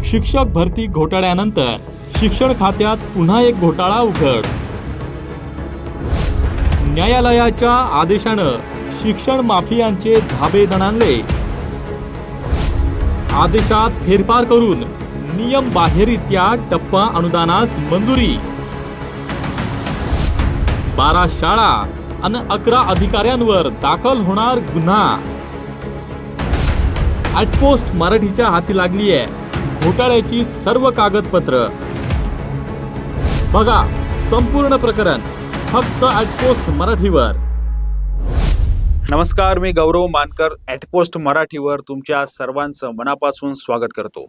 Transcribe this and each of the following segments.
शिक्षक भरती घोटाळ्यानंतर शिक्षण खात्यात पुन्हा एक घोटाळा उघड. न्यायालयाच्या आदेशानं शिक्षण माफियांचे धाबे दणाणले. आदेशात फेरफार करून नियम बाहेररित्या टप्पा अनुदानास मंजुरी. 12 शाळा आणि 11 अधिकाऱ्यांवर दाखल होणार गुन्हा. ॲटपोस्ट मराठीच्या हाती लागली आहे घोटाळ्याची सर्व कागदपत्र. बघा संपूर्ण प्रकरण फक्त ॲटपोस्ट मराठीवर. नमस्कार, मी गौरव मानकर. ॲटपोस्ट मराठीवर तुमच्या सर्वांचं मनापासून स्वागत करतो.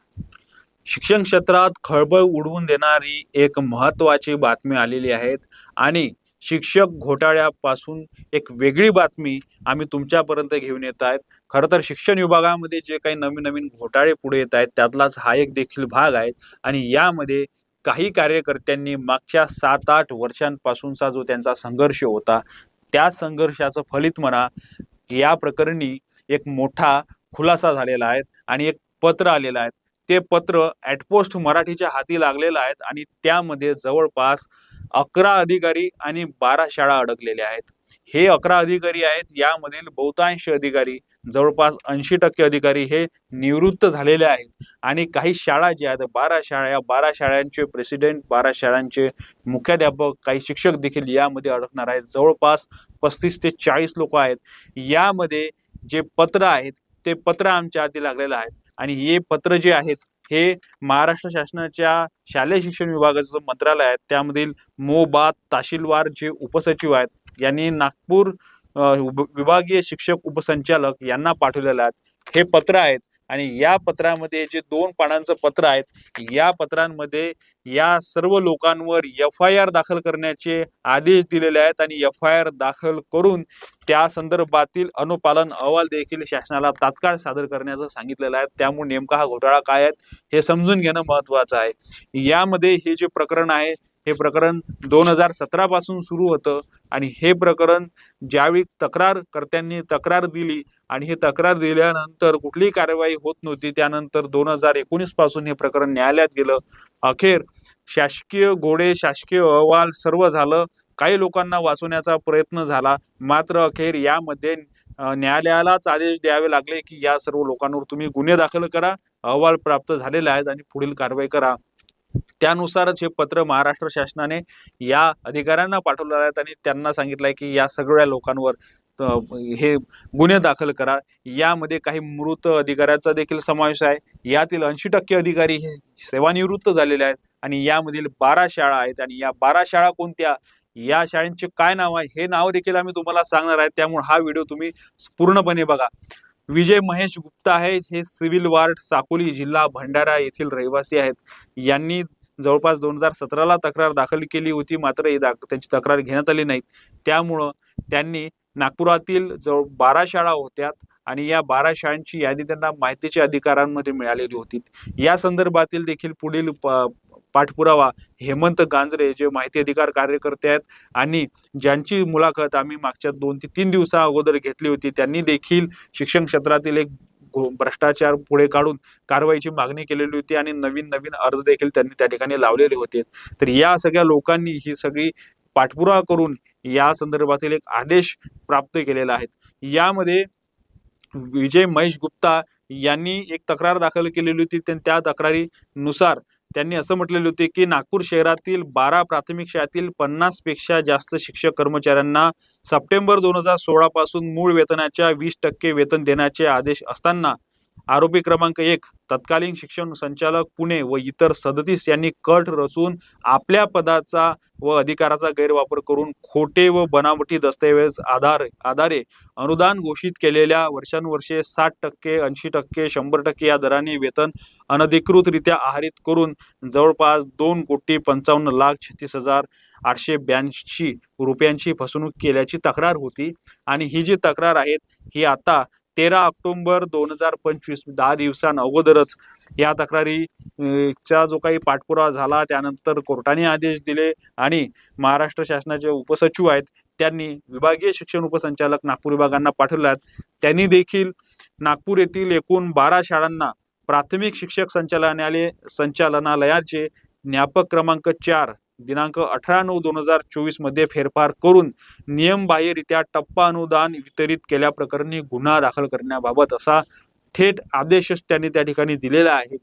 शिक्षण क्षेत्रात खळबळ उडवून देणारी एक महत्त्वाची बातमी आलेली आहे आणि शिक्षक घोटाळ्यापासून एक वेगळी बातमी आम्ही तुमच्यापर्यंत घेऊन येत आहेत. खरं तर शिक्षण विभागामध्ये जे काही नवीन नवीन घोटाळे पुढे येत आहेत त्यातलाच हा एक देखील भाग आहे आणि यामध्ये काही कार्यकर्त्यांनी मागच्या 7-8 वर्षांपासूनचा जो त्यांचा संघर्ष होता त्या संघर्षाचं फलित म्हणा या प्रकरणी एक मोठा खुलासा झालेला आहे आणि एक पत्र आलेलं आहे. ते पत्र ॲटपोस्ट मराठीच्या हाती लागलेलं आहे आणि त्यामध्ये जवळपास 11 अधिकारी आणि 12 शाळा अडकलेल्या आहेत. हे 11 अधिकारी आहेत, यामधील बहुतांश अधिकारी जवळपास 80% अधिकारी हे निवृत्त झालेले आहेत आणि काही शाळा ज्या आहेत 12 शाळा, या 12 शाळांचे प्रेसिडेंट, 12 शाळांचे मुख्याध्यापक, काही शिक्षक देखील यामध्ये अडकणार आहेत. जवळपास 35 ते 40 लोक आहेत. यामध्ये जे पत्र आहेत ते पत्र आमच्या हाती लागलेलं आहे आणि हे पत्र जे आहेत हे महाराष्ट्र शासनाच्या शालेय शिक्षण विभागाचं मंत्रालय आहे त्यामधील मोबाद तहसीलवार जे उपसचिव आहेत यांनी नागपूर विभागीय शिक्षक उपसंचालक यांना पाठवलेलं आहे हे पत्र आहेत. आणि या पत्रामध्ये जे 2 पानांचं पत्र आहेत या पत्रांमध्ये या सर्व लोकांवर FIR दाखल करण्याचे आदेश दिलेले आहेत आणि FIR दाखल करून त्या संदर्भातील अनुपालन अहवाल देखील शासनाला तात्काळ सादर करण्याचं सांगितलेलं आहे. त्यामुळे नेमका हा घोटाळा काय आहे हे समजून घेणं महत्त्वाचं आहे. यामध्ये हे जे प्रकरण आहे हे प्रकरण 2017 पासून सुरू होतं आणि हे प्रकरण ज्यावेळी तक्रारकर्त्यांनी तक्रार दिली आणि हे तक्रार दिल्यानंतर कुठलीही कारवाई होत नव्हती, त्यानंतर 2019 पासून हे प्रकरण न्यायालयात गेलं. अखेर शासकीय घोडे, शासकीय अहवाल सर्व झालं. काही लोकांना वाचवण्याचा प्रयत्न झाला, मात्र अखेर यामध्ये न्यायालयालाच आदेश द्यावे लागले की या सर्व लोकांवर तुम्ही गुन्हे दाखल करा, अहवाल प्राप्त झालेले आहेत आणि पुढील कारवाई करा. त्यानुसारच हे पत्र महाराष्ट्र शासनाने या अधिकाऱ्यांना पाठवलेलं आहे आणि त्यांना सांगितलंय की या सगळ्या लोकांवर हे गुन्हे दाखल करा. यामध्ये काही मृत अधिकाऱ्याचा देखील समावेश आहे. यातील 80% अधिकारी हे सेवानिवृत्त झालेले आहेत आणि यामधील 12 शाळा आहेत आणि या 12 शाळा कोणत्या, या शाळांचे काय नाव आहे हे नाव देखील आम्ही तुम्हाला सांगणार आहे. त्यामुळे हा व्हिडिओ तुम्ही पूर्णपणे बघा. विजय महेश गुप्ता आहेत, हे सिव्हिल वार्ड साकोली, जिल्हा भंडारा येथील रहिवासी आहेत. यांनी जवळपास 2017ला तक्रार दाखल केली होती, मात्र त्यांची तक्रार घेण्यात आली नाही. त्यामुळं त्यांनी नागपुरातील 12 शाळा होत्या आणि या 12 शाळांची यादी त्यांना माहितीच्या अधिकारांमध्ये मिळालेली होती. या संदर्भातील देखील पुढील पाठपुरावा हेमंत गांजरे जे माहिती अधिकार कार्यकर्ते आहेत आणि ज्यांची मुलाखत आम्ही मागच्या 2 ते 3 दिवसा अगोदर घेतली होती, त्यांनी देखील शिक्षण क्षेत्रातील एक भ्रष्टाचार पुढे काढून कारवाईची मागणी केलेली होती आणि नवीन अर्ज देखील त्यांनी त्या ठिकाणी लावलेले होते. तर या सगळ्या लोकांनी ही सगळी पाठपुरावा करून या संदर्भातील एक आदेश प्राप्त केलेला आहे. यामध्ये विजय महेश गुप्ता यांनी एक तक्रार दाखल केलेली होती. त्या तक्रारीनुसार त्यांनी असं म्हटलेले होते की नागपूर शहरातील 12 प्राथमिक शाळेतील 50 पेक्षा जास्त शिक्षक कर्मचाऱ्यांना सप्टेंबर 2016 पासून मूळ वेतनाच्या 20% वेतन देण्याचे आदेश असताना आरोपी क्रमांक 1 तत्कालीन शिक्षण संचालक पुणे व इतर 37 यांनी कट रचून आपल्या पदाचा व अधिकाराचा गैरवापर करून खोटे व बनावटी दस्तऐवज आधारे अनुदान घोषित केलेल्या वर्षानुवर्षे 60%, 80%, 100% या दराने वेतन अनधिकृतरित्या आहरित करून जवळपास 2,55,36,882 रुपयांची फसवणूक केल्याची तक्रार होती. आणि ही जी तक्रार आहे ही आता 13 ऑक्टोबर 2025 10 दिवसांअगोदरच या तक्रारीचा जो काही पाठपुरावा झाला त्यानंतर कोर्टाने आदेश दिले आणि महाराष्ट्र शासनाचे उपसचिव आहेत त्यांनी विभागीय शिक्षण उपसंचालक नागपूर विभागांना पाठवले आहेत. त्यांनी देखील नागपूर येथील एकूण 12 शाळांना प्राथमिक शिक्षक संचालनालयाचे ज्ञापक क्रमांक 4 दिनांक 18/9/2024 मध्ये फेरफार करून नियमबाह्यरित्या टप्पा अनुदान वितरित केल्याप्रकरणी गुन्हा दाखल करण्याबाबत असा थेट आदेशच त्यांनी त्या ठिकाणी दिलेला आहे.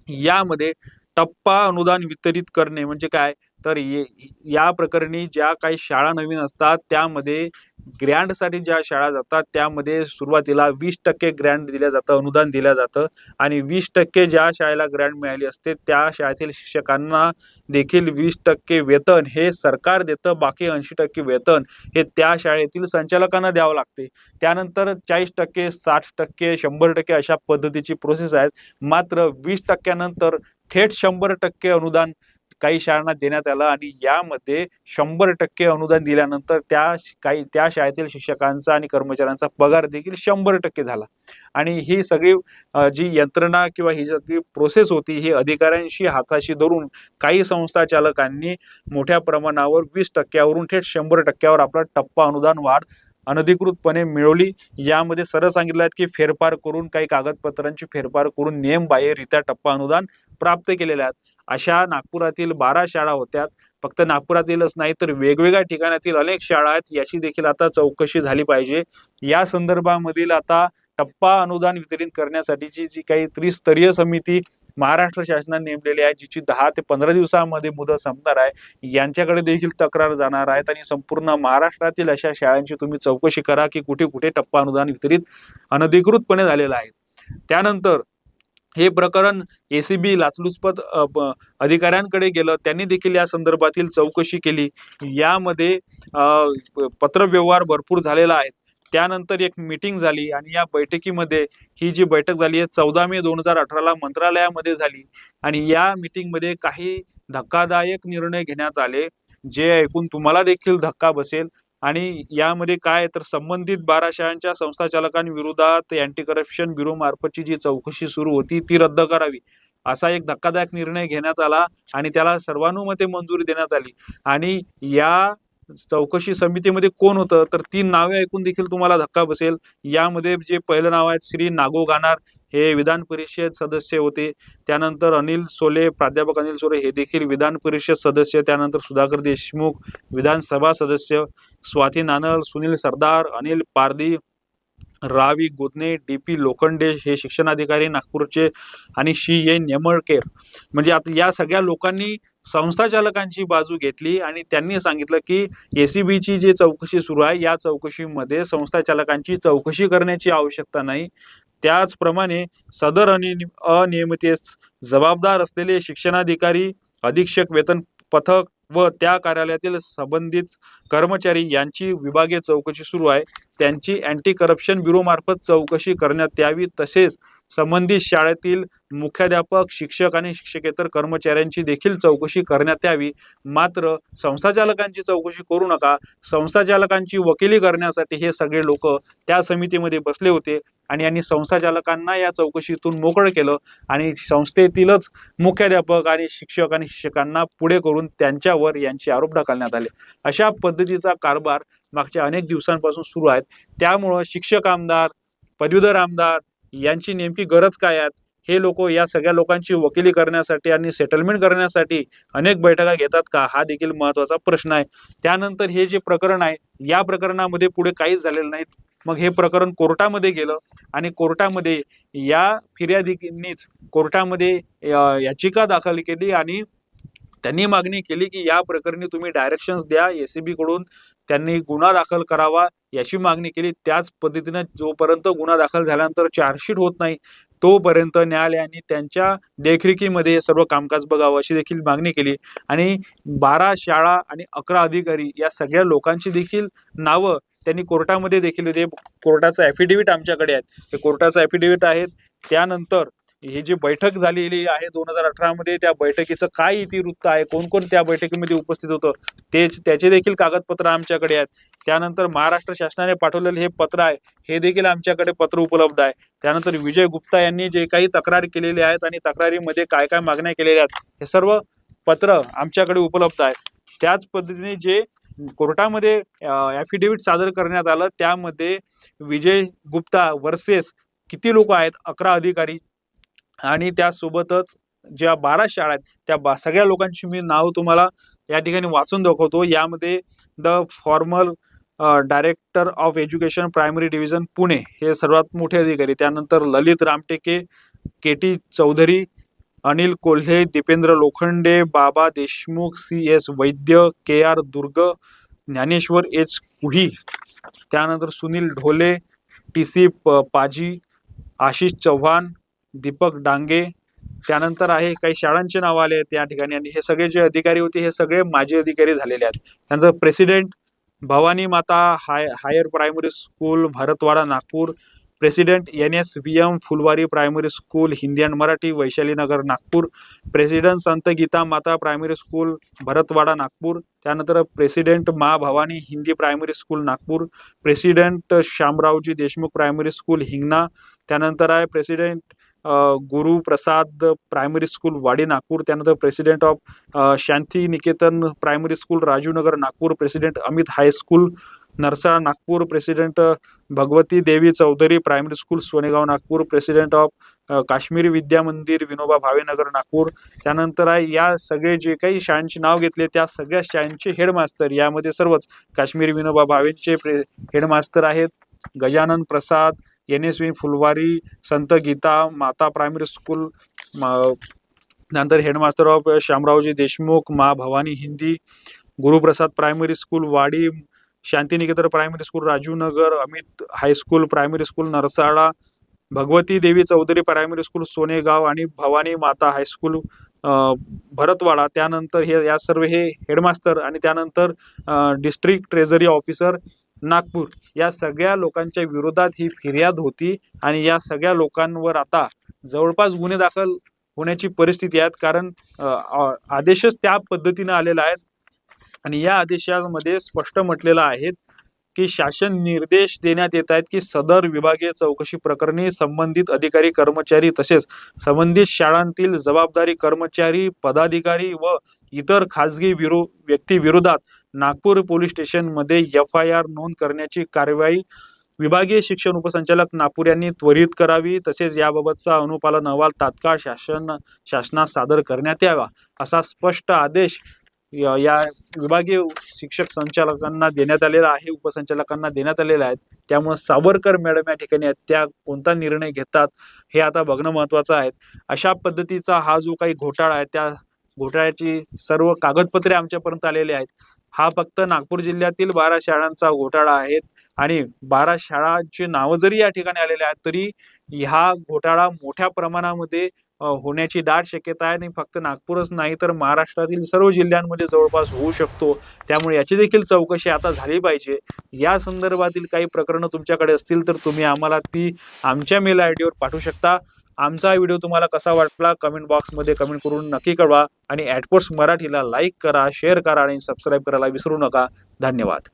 यामध्ये टप्पा अनुदान वितरित करणे म्हणजे काय, तर या प्रकरणी ज्या काही शाळा नवीन असतात त्यामध्ये ग्रँटसाठी ज्या शाळा जातात त्यामध्ये सुरुवातीला 20% ग्रँट दिल्या जातं, अनुदान दिलं जातं आणि 20% ज्या शाळेला ग्रँट मिळाली असते त्या शाळेतील शिक्षकांना देखील 20% वेतन हे सरकार देतं. बाकी 80% वेतन हे त्या शाळेतील संचालकांना द्यावं लागते. त्यानंतर 40%, 60%, 100% अशा पद्धतीची प्रोसेस आहेत. मात्र 20% नंतर थेट 100% अनुदान काही शाळांना देण्यात आलं आणि यामध्ये 100% अनुदान दिल्यानंतर त्या शाळेतील शिक्षकांचा आणि कर्मचाऱ्यांचा पगार देखील 100% झाला. आणि ही सगळी जी यंत्रणा किंवा ही सगळी प्रोसेस होती ही अधिकाऱ्यांशी हाताशी धरून काही संस्था चालकांनी मोठ्या प्रमाणावर 20%वरून थेट 100%वर आपला टप्पा अनुदान वाढ अनधिकृतपणे मिळवली. यामध्ये सरळ सांगितलं की फेरफार करून काही कागदपत्रांची फेरफार करून नियमबाह्यरित्या टप्पा अनुदान प्राप्त केलेले आहेत. अशा नागपुरातील 12 शाळा होत्या. फक्त नागपुरातीलच नाही तर वेगवेगळ्या ठिकाणातील अनेक शाळा आहेत. याची देखील आता चौकशी झाली पाहिजे. या संदर्भामधील आता टप्पा अनुदान वितरित करण्यासाठीची जी काही त्रिस्तरीय समिती महाराष्ट्र शासनाने नेमलेली आहे, जिची 10 ते 15 दिवसांमध्ये मुदत संपणार आहे, यांच्याकडे देखील तक्रार जाणार आहेत आणि संपूर्ण महाराष्ट्रातील अशा शाळांची तुम्ही चौकशी करा की कुठे कुठे टप्पा अनुदान वितरित अनधिकृतपणे झालेलं आहे. त्यानंतर हे प्रकरण एसीबी लाचलुचपत अधिकाऱ्यांकडे गेलं. त्यांनी देखील या संदर्भातील चौकशी केली. यामध्ये पत्रव्यवहार भरपूर झालेला आहे. त्यानंतर एक मीटिंग झाली आणि या बैठकीमध्ये ही जी बैठक झाली आहे 14 मे 2018 मंत्रालयामध्ये झाली आणि या मीटिंगमध्ये काही धक्कादायक निर्णय घेण्यात आले, जे ऐकून तुम्हाला देखील धक्का बसेल. आणि यामध्ये काय तर संबंधित 12 शाळांच्या संस्थाचालकांविरोधात अँटी करप्शन ब्युरो मार्फतची जी चौकशी सुरू होती ती रद्द करावी असा एक धक्कादायक निर्णय घेण्यात आला आणि त्याला सर्वानुमते मंजुरी देण्यात आली. आणि या चौकशी समितीमध्ये कोण होतं तर 3 नावे ऐकून देखील तुम्हाला धक्का बसेल. यामध्ये जे पहिलं नाव आहे श्री नागो गानार, हे विधान परिषद सदस्य होते. त्यानंतर अनिल सोले, प्राध्यापक अनिल सोले हे देखील विधान परिषद सदस्य. त्यानंतर सुधाकर देशमुख विधानसभा सदस्य, स्वाती नानल, सुनील सरदार, अनिल पारदी, रावी गोदने, DP लोखंडे हे शिक्षणाधिकारी नागपूरचे आणि CA नेमळकेर. म्हणजे आता या सगळ्या लोकांनी संस्थाचालकांची बाजू घेतली आणि त्यांनी सांगितलं की एसीबीची जी चौकशी सुरू आहे या चौकशीमध्ये संस्थाचालकांची चौकशी करण्याची आवश्यकता नाही. त्याचप्रमाणे सदर अनियमिततेस जबाबदार असलेले शिक्षणाधिकारी, अधीक्षक, वेतन पथक व त्या कार्यालयातील संबंधित कर्मचारी यांची विभागीय चौकशी सुरू आहे. त्यांची अँटी करप्शन ब्युरो मार्फत चौकशी करण्यात यावी. तसेच संबंधित शाळेतील मुख्याध्यापक, शिक्षक आणि शिक्षकेतर कर्मचाऱ्यांची देखील चौकशी करण्यात यावी. मात्र संस्थाचालकांची चौकशी करू नका. संस्थाचालकांची वकिली करण्यासाठी हे सगळे लोक त्या समितीमध्ये बसले होते आणि यांनी संस्थाचालकांना या चौकशीतून मोकळं केलं आणि संस्थेतीलच मुख्याध्यापक आणि शिक्षकांना पुढे करून त्यांच्यावर यांचे आरोप ढकलण्यात आले. अशा पद्धतीचा कारभार मागच्या अनेक दिवसांपासून सुरू आहेत. त्यामुळं शिक्षक आमदार, पदवीधर आमदार यांची नेमकी गरज काय आहे, हे लोक या सगळ्या लोकांची वकिली करण्यासाठी आणि सेटलमेंट करण्यासाठी अनेक बैठका घेतात का, हा देखील महत्त्वाचा प्रश्न आहे. त्यानंतर हे जे प्रकरण आहे या प्रकरणामध्ये पुढे काहीच झालेलं नाही. मग हे प्रकरण कोर्टामध्ये गेलं आणि कोर्टामध्ये या फिर्यादींनीच कोर्टामध्ये याचिका दाखल केली आणि त्यांनी मागणी केली की या प्रकरणी तुम्ही डायरेक्शन्स द्या एसीबी कडून, त्यांनी गुन्हा दाखल करावा याची मागणी केली. त्याच पद्धतीने जोपर्यंत गुन्हा दाखल झाल्यानंतर चार्जशीट होत नाही तोपर्यंत न्यायालयाने त्यांच्या देखरेखीमध्ये सर्व कामकाज बघावं अशी देखील मागणी केली. आणि 12 शाळा आणि 11 अधिकारी या सगळ्या लोकांची देखील नावं त्यांनी कोर्टामध्ये देखील होते. कोर्टाचं ॲफिडेव्हिट आमच्याकडे आहेत, हे कोर्टाचं ॲफिडेव्हिट आहेत. त्यानंतर ही जी बैठक झालेली आहे 2018 मध्ये, त्या बैठकीचं काय इतिवृत्त आहे, कोण कोण त्या बैठकीमध्ये उपस्थित होतं त्याचे देखील कागदपत्र आमच्याकडे आहेत. त्यानंतर महाराष्ट्र शासनाने पाठवलेलं हे पत्र आहे, हे देखील आमच्याकडे पत्र उपलब्ध आहे. त्यानंतर विजय गुप्ता यांनी जे काही तक्रार केलेली आहेत आणि तक्रारीमध्ये काय काय मागण्या केलेल्या आहेत हे सर्व पत्र आमच्याकडे उपलब्ध आहे. त्याच पद्धतीने जे कोर्टामध्ये ॲफिडेव्हिट सादर करण्यात आलं त्यामध्ये विजय गुप्ता वर्सेस किती लोक आहेत, 11 अधिकारी आणि त्यासोबतच ज्या 12 शाळा आहेत त्या सगळ्या लोकांची मी नाव तुम्हाला या ठिकाणी वाचून दाखवतो. यामध्ये the formal director of education primary division Pune हे सर्वात मोठे अधिकारी, त्यानंतर ललित रामटेके, के टी चौधरी, अनिल कोल्हे, दीपेंद्र लोखंडे, बाबा देशमुख, सी एस वैद्य, के आर दुर्ग, ज्ञानेश्वर एच कुही, त्यानंतर सुनील ढोले, टी सी पाजी, आशिष चव्हाण, दीपक डांगे, त्यानंतर आहे काही शाळांचे नाव आले आहेत या ठिकाणी आणि हे सगळे जे अधिकारी होते हे सगळे माजी अधिकारी झालेले आहेत. त्यानंतर president Bhavani Mata higher primary school Bharatwada Nagpur, president NSVM Phulwari primary school Hindi and Marathi Vaishalinagar Nagpur, president Sant Gita Mata primary school Bharatwada Nagpur, त्यानंतर president Maa Bhavani Hindi primary school Nagpur, president Shamraoji Deshmukh primary school Hingna, त्यानंतर आहे president Guru Prasad primary school Wadi Nagpur, त्यानंतर president of Shanti Niketan primary school Rajivnagar Nagpur, president Amit high school Narsala Nagpur, president Bhagwati Devi Chaudhari primary school Sonegaon Nagpur, president of Kashmiri Vidya Mandir Vinoba Bhave नगर नागपूर. त्यानंतर आहे या सगळे जे काही शाळांची नाव घेतले त्या सगळ्या शाळांचे हेडमास्तर, यामध्ये सर्वच काश्मीरी विनोबा भावेंचे हेडमास्तर आहेत. गजानन प्रसाद, NSV फुलवारी, संत गीता माता प्रायमरी स्कूल, नंतर headmaster of Shamraoji Deshmukh Maa Bhavani Hindi, Guruprasad primary school Wadi, Shantiniketan primary school Rajivnagar, Amit high school primary school Narsala, Bhagwati Devi Chaudhari primary school Sonegaon आणि भवानी माता हायस्कूल भरतवाडा. त्यानंतर हे या सर्व हे हेडमास्तर आणि त्यानंतर डिस्ट्रिक्ट ट्रेझरी ऑफिसर नागपूर या सगळ्या लोकांच्या विरोधात ही फिर्याद होती आणि या सगळ्या लोकांवर आता जवळपास गुन्हे दाखल होण्याची परिस्थिती आहे, कारण आदेशच त्या पद्धतीने आलेला आहे आणि या आदेशामध्ये स्पष्ट म्हटलेलं आहे की शासन निर्देश देण्यात येत आहेत की सदर विभागीय चौकशी प्रकरणी संबंधित अधिकारी कर्मचारी तसेच संबंधित शाळांतील जबाबदारी कर्मचारी पदाधिकारी व इतर खासगी व्यक्ती विरोधात नागपूर पोलीस स्टेशनमध्ये FIR नोंद करण्याची कार्यवाही विभागीय शिक्षण उपसंचालक नागपूर यांनी त्वरित करावी, तसेच याबाबतचा अनुपालन अहवाल तात्काळ शासनास सादर करण्यात यावा असा स्पष्ट आदेश या विभागीय शिक्षक संचालकांना देण्यात आलेला आहे, उपसंचालकांना देण्यात आलेला आहे. त्यामुळे सावरकर मॅडम या ठिकाणी आहेत, त्या कोणता निर्णय घेतात हे आता बघणं महत्वाचं आहे. अशा पद्धतीचा हा जो काही घोटाळा आहे त्या घोटाळ्याची सर्व कागदपत्रे आमच्यापर्यंत आलेले आहेत. हा फक्त नागपूर जिल्ह्यातील 12 शाळांचा घोटाळा आहे आणि 12 शाळांची नावं जरी या ठिकाणी आलेले आहेत तरी हा घोटाळा मोठ्या प्रमाणामध्ये होण्याची दाट शक्यता आहे आणि फक्त नागपूरच नाही तर महाराष्ट्रातील सर्व जिल्ह्यांमध्ये जवळपास होऊ शकतो. त्यामुळे याची देखील चौकशी आता झाली पाहिजे. या संदर्भातील काही प्रकरणं तुमच्याकडे असतील तर तुम्ही आम्हाला ती आमच्या मेल ID वर पाठवू शकता. आमचा व्हिडिओ तुम्हाला कसा वाटला कमेंट बॉक्समध्ये कमेंट करून नक्की कळवा आणि ॲटपोस्ट मराठीला लाईक करा, शेअर करा आणि सबस्क्राईब करायला विसरू नका. धन्यवाद.